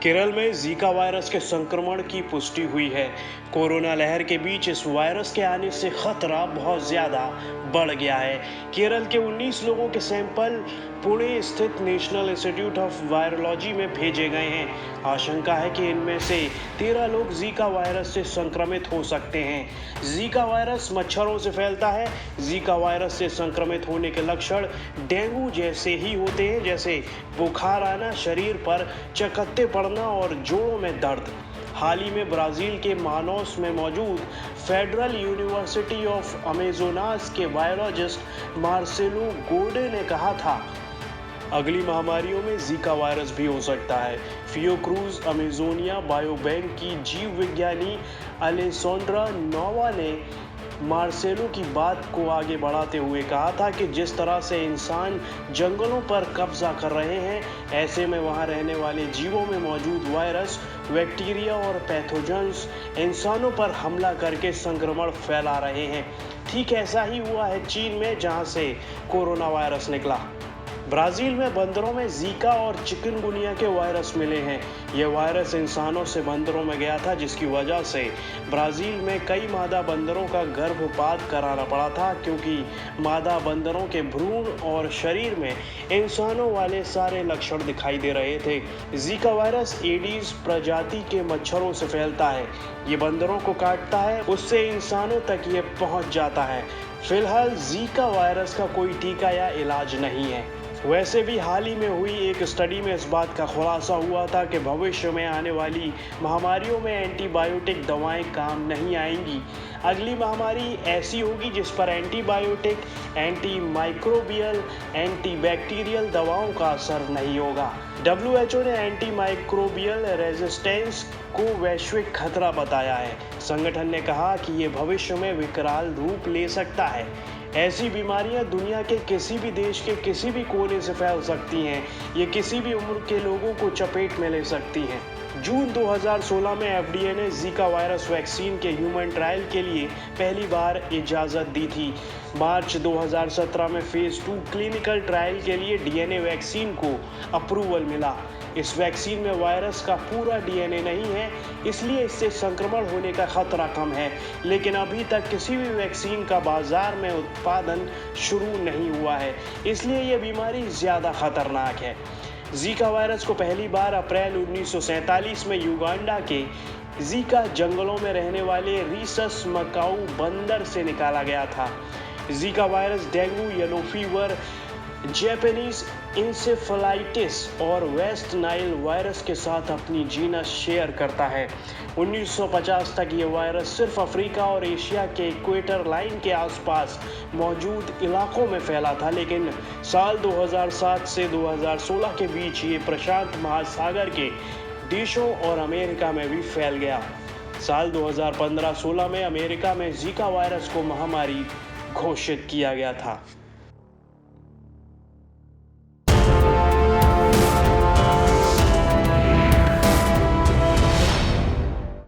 केरल में Zika virus के संक्रमण की पुष्टि हुई है। कोरोना लहर के बीच इस वायरस के आने से खतरा बहुत ज्यादा बढ़ गया है। केरल के 19 लोगों के सैंपल पुणे स्थित नेशनल इंस्टीट्यूट ऑफ वायरोलॉजी में भेजे गए हैं। आशंका है कि इनमें से 13 लोग जीका वायरस से संक्रमित हो सकते हैं। जीका वायरस मच्छरों से फैलता है। जीका वायरस से संक्रमित होने के लक्षण डेंगू जैसे ही होते हैं, जैसे बुखार आना, शरीर पर चकत्ते पड़ना और जोड़ों में दर्द। हाल ही में ब्राजील के मानोस में मौजूद फेडरल यूनिवर्सिटी ऑफ अमेजोनास के बायोलॉजिस्ट मार्सेलो गोडे ने कहा था, अगली महामारियों में जीका वायरस भी हो सकता है। फियोक्रूज अमेजोनिया बायोबैंक की जीव विज्ञानी अलेसोंड्रा नोवा ने मार्सेलो की बात को आगे बढ़ाते हुए कहा था कि जिस तरह से इंसान जंगलों पर कब्जा कर रहे हैं, ऐसे में वहां रहने वाले जीवों में मौजूद वायरस, बैक्टीरिया और पैथोजेंस इंसानों पर हमला करके संक्रमण फैला रहे हैं। ठीक ऐसा ही हुआ है चीन में, जहां से कोरोना वायरस निकला। ब्राजील में बंदरों में जीका और चिकनगुनिया के वायरस मिले हैं। यह वायरस इंसानों से बंदरों में गया था, जिसकी वजह से ब्राजील में कई मादा बंदरों का गर्भपात कराना पड़ा था, क्योंकि मादा बंदरों के भ्रूण और शरीर में इंसानों वाले सारे लक्षण दिखाई दे रहे थे। जीका वायरस एडीज प्रजाति के मच्छरों से फैलता है। ये बंदरों को काटता है, उससे इंसानों तक ये पहुंच जाता है। फिलहाल जीका वायरस का कोई टीका या इलाज नहीं है। वैसे भी हाल ही में हुई एक स्टडी में इस बात का खुलासा हुआ था कि भविष्य में आने वाली महामारियों में एंटीबायोटिक दवाएं काम नहीं आएंगी। अगली महामारी ऐसी होगी जिस पर एंटीबायोटिक, एंटी माइक्रोबियल, एंटीबैक्टीरियल दवाओं का असर नहीं होगा। WHO ने एंटी माइक्रोबियल रेजिस्टेंस को वैश्विक खतरा बताया है। संगठन ने कहा कि ये भविष्य में विकराल रूप ले सकता है। ऐसी बीमारियां दुनिया के किसी भी देश के किसी भी कोने से फैल सकती हैं। ये किसी भी उम्र के लोगों को चपेट में ले सकती हैं। जून 2016 में FDA ने जीका वायरस वैक्सीन के ह्यूमन ट्रायल के लिए पहली बार इजाज़त दी थी। मार्च 2017 में फेज 2 क्लिनिकल ट्रायल के लिए DNA वैक्सीन को अप्रूवल मिला। इस वैक्सीन में वायरस का पूरा DNA नहीं है, इसलिए इससे संक्रमण होने का खतरा कम है। लेकिन अभी तक किसी भी वैक्सीन का बाजार में उत्पादन शुरू नहीं हुआ है, इसलिए यह बीमारी ज़्यादा खतरनाक है। जीका वायरस को पहली बार अप्रैल 1947 में युगांडा के जीका जंगलों में रहने वाले रीसस मकाऊ बंदर से निकाला गया था। Zika virus dengue, yellow fever, Japanese encephalitis और वेस्ट नाइल वायरस के साथ अपनी जीनस शेयर करता है। 1950 तक ये वायरस सिर्फ अफ्रीका और एशिया के इक्वेटर लाइन के आसपास मौजूद इलाकों में फैला था, लेकिन साल 2007 से 2016 के बीच ये प्रशांत महासागर के देशों और अमेरिका में भी फैल गया। साल 2015-16 में अमेरिका में जीका वायरस को महामारी घोषित किया गया था।